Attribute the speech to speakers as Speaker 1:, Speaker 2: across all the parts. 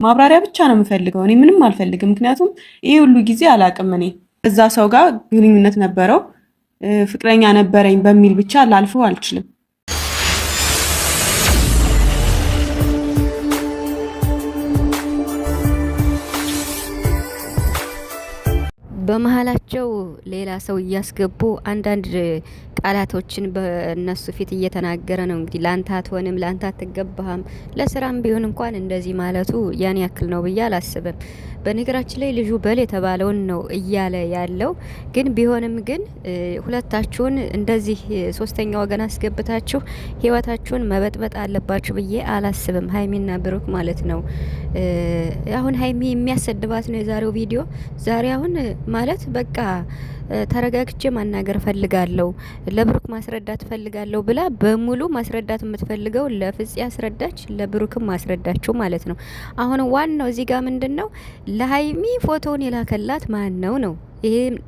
Speaker 1: ማብራሪያ ብቻ ነው የምፈልገው። እኔ ምንም አልፈልግም። ምክንያቱም ይሄ ሁሉ ጊዜ አላቅም እኔ እዛ ሰው ጋር ግንኙነት ነበረው ፍቅረኛ ነበረኝ በሚል ብቻ ላልፈው አልችልም።
Speaker 2: በመሃላቸው ሌላ ሰው እያስገቡ አንዳንድ ቃላቶችን በእነሱ ፊት እየተናገረ ነው። እንግዲህ ላንተ አትሆንም፣ ላንተ አትገባህም፣ ለስራም ቢሆን እንኳን እንደዚህ ማለቱ ያን ያክል ነው ብዬ አላስብም። በነገራችን ላይ ልጁ በል የተባለውን ነው እያለ ያለው። ግን ቢሆንም ግን ሁለታችሁን እንደዚህ ሶስተኛ ወገን አስገብታችሁ ህይወታችሁን መበጥበጥ አለባችሁ ብዬ አላስብም። ሀይሚና ብሩክ ማለት ነው። አሁን ሀይሚ የሚያሰድባት ነው የዛሬው ቪዲዮ። ዛሬ አሁን ማለት በቃ ተረጋግቼ ማናገር ፈልጋለሁ፣ ለብሩክ ማስረዳት ፈልጋለሁ ብላ በሙሉ ማስረዳት የምትፈልገው ለፍጽ ያስረዳች፣ ለብሩክም ማስረዳችሁ ማለት ነው። አሁን ዋናው እዚህ ጋር ምንድነው ለሀይሚ ፎቶውን የላከላት ማን ነው ነው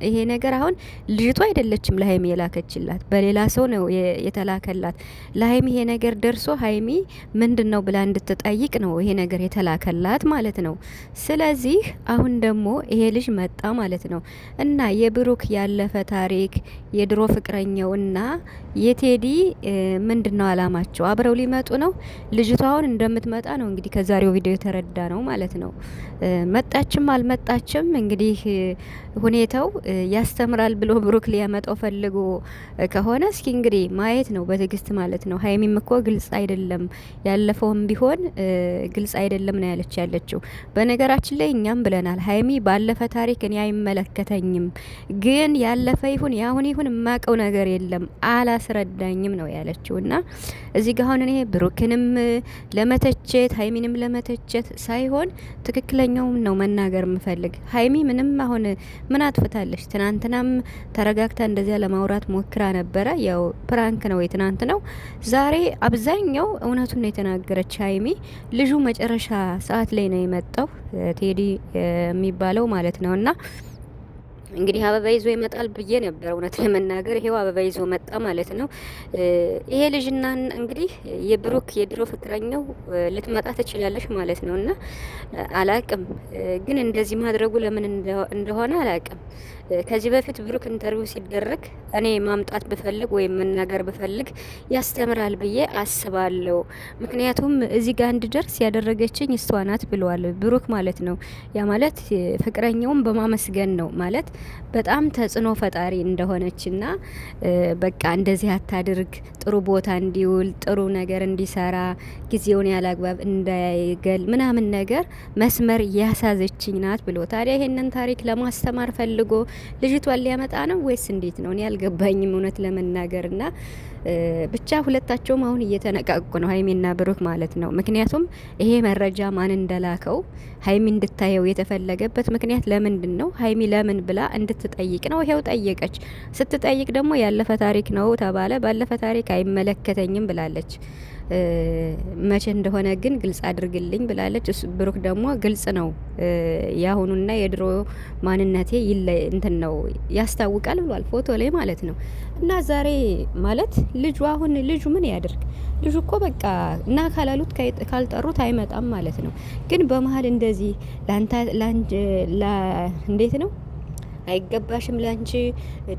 Speaker 2: ይሄ ነገር አሁን ልጅቷ አይደለችም ለሀይሚ የላከችላት፣ በሌላ ሰው ነው የተላከላት። ለሀይሚ ይሄ ነገር ደርሶ ሀይሚ ምንድነው ብላ እንድትጠይቅ ነው ይሄ ነገር የተላከላት ማለት ነው። ስለዚህ አሁን ደግሞ ይሄ ልጅ መጣ ማለት ነው እና የብሩክ ያለፈ ታሪክ የድሮ ፍቅረኛው እና የቴዲ ምንድነው አላማቸው? አብረው ሊመጡ ነው። ልጅቷ አሁን እንደምትመጣ ነው እንግዲህ ከዛሬው ቪዲዮ የተረዳ ነው ማለት ነው። መጣችም አልመጣችም እንግዲህ ሁኔታው ያስተምራል ብሎ ብሩክ ሊያመጣው ፈልጎ ከሆነ እስኪ እንግዲህ ማየት ነው በትዕግስት ማለት ነው። ሀይሚም እኮ ግልጽ አይደለም ያለፈውም ቢሆን ግልጽ አይደለም ነው ያለችው። በነገራችን ላይ እኛም ብለናል ሀይሚ ባለፈ ታሪክ እኔ አይመለከተኝም፣ ግን ያለፈ ይሁን ያሁን ይሁን የማቀው ነገር የለም አላስረዳኝም ነው ያለችው። እና እዚህ ጋር አሁን እኔ ብሩክንም ለመተቸት ሀይሚንም ለመተቸት ሳይሆን ትክክለኛውን ነው መናገር የምፈልግ። ሀይሚ ምንም አሁን ምን አጥፍታለች? ትናንትናም ተረጋግታ እንደዚያ ለማውራት ሞክራ ነበረ። ያው ፕራንክ ነው የትናንት ነው። ዛሬ አብዛኛው እውነቱን ነው የተናገረች ሀይሚ። ልጁ መጨረሻ ሰዓት ላይ ነው የመጣው ቴዲ የሚባለው ማለት ነው። እና እንግዲህ አበባ ይዞ ይመጣል ብዬ ነበር እውነት ለመናገር ይሄው አበባ ይዞ መጣ ማለት ነው። ይሄ ልጅና እንግዲህ የብሩክ የድሮ ፍቅረኛው ልትመጣ ትችላለች ማለት ነው። እና አላቅም ግን እንደዚህ ማድረጉ ለምን እንደሆነ አላቅም። ከዚህ በፊት ብሩክ ኢንተርቪው ሲደረግ እኔ ማምጣት ብፈልግ ወይም መናገር ብፈልግ ያስተምራል ብዬ አስባለሁ። ምክንያቱም እዚህ ጋር እንድደርስ ያደረገችኝ እሷ ናት ብለዋል ብሩክ ማለት ነው። ያ ማለት ፍቅረኛውን በማመስገን ነው ማለት በጣም ተጽዕኖ ፈጣሪ እንደሆነችና በቃ እንደዚህ አታድርግ፣ ጥሩ ቦታ እንዲውል፣ ጥሩ ነገር እንዲሰራ፣ ጊዜውን ያላግባብ እንዳይገል ምናምን ነገር መስመር ያሳዘችኝ ናት ብሎ ታዲያ ይሄንን ታሪክ ለማስተማር ፈልጎ ልጅቷን ሊያመጣ ነው ወይስ እንዴት ነው? እኔ አልገባኝም እውነት ለመናገርና ብቻ ሁለታቸውም አሁን እየተነቃቁ ነው ሀይሚና ብሩክ ማለት ነው። ምክንያቱም ይሄ መረጃ ማን እንደላከው ሀይሚ እንድታየው የተፈለገበት ምክንያት ለምንድን ነው? ሀይሚ ለምን ብላ እንድትጠይቅ ነው። ይሄው ጠየቀች። ስትጠይቅ ደግሞ ያለፈ ታሪክ ነው ተባለ። ባለፈ ታሪክ አይመለከተኝም ብላለች። መቼ እንደሆነ ግን ግልጽ አድርግልኝ ብላለች። ብሩክ ደግሞ ግልጽ ነው ያሁኑና የድሮ ማንነቴ እንትን ነው ያስታውቃል ብሏል ፎቶ ላይ ማለት ነው። እና ዛሬ ማለት ልጁ አሁን ልጁ ምን ያድርግ? ልጁ እኮ በቃ እና ካላሉት ካልጠሩት አይመጣም ማለት ነው። ግን በመሀል እንደዚህ እንዴት ነው አይገባሽም ላንቺ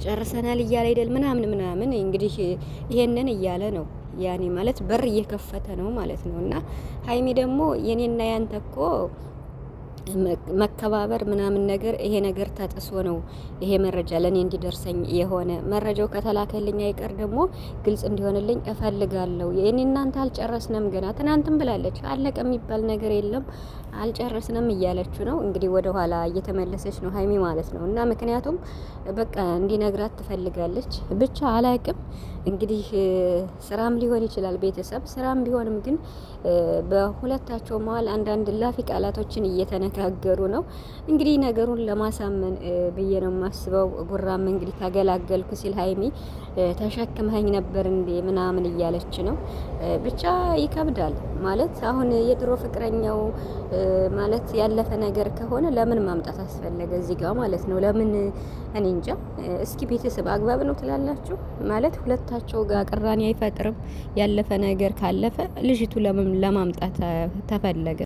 Speaker 2: ጨርሰናል እያለ አይደል ምናምን እንግዲህ ይሄንን እያለ ነው ያኔ ማለት በር እየከፈተ ነው ማለት ነው። እና ሀይሚ ደግሞ የኔና ያንተ እኮ መከባበር ምናምን ነገር ይሄ ነገር ተጥሶ ነው ይሄ መረጃ ለኔ እንዲደርሰኝ የሆነ መረጃው ከተላከልኝ አይቀር ደግሞ ግልጽ እንዲሆንልኝ እፈልጋለሁ። የኔ እናንተ አልጨረስንም ገና ትናንትም ብላለች። አለቀ የሚባል ነገር የለም አልጨረስንም እያለች ነው እንግዲህ ወደ ኋላ እየተመለሰች ነው ሀይሚ ማለት ነው። እና ምክንያቱም በቃ እንዲነግራት ትፈልጋለች። ብቻ አላቅም እንግዲህ ስራም ሊሆን ይችላል ቤተሰብ ስራም ቢሆንም ግን በሁለታቸው መሀል አንዳንድ ላፊ ቃላቶችን እየተነጋገሩ ነው። እንግዲህ ነገሩን ለማሳመን ብዬ ነው የማስበው። ጉራም እንግዲህ ተገላገልኩ ሲል ሀይሚ ተሸክመኝ ነበር እንዴ ምናምን እያለች ነው። ብቻ ይከብዳል ማለት አሁን የድሮ ፍቅረኛው ማለት ያለፈ ነገር ከሆነ ለምን ማምጣት አስፈለገ እዚህ ጋር ማለት ነው? ለምን እኔ እንጃ። እስኪ ቤተሰብ አግባብ ነው ትላላችሁ? ማለት ሁለታቸው ጋር ቅራኔ አይፈጥርም? ያለፈ ነገር ካለፈ ልጅቱ ለምን ለማምጣት ተፈለገ?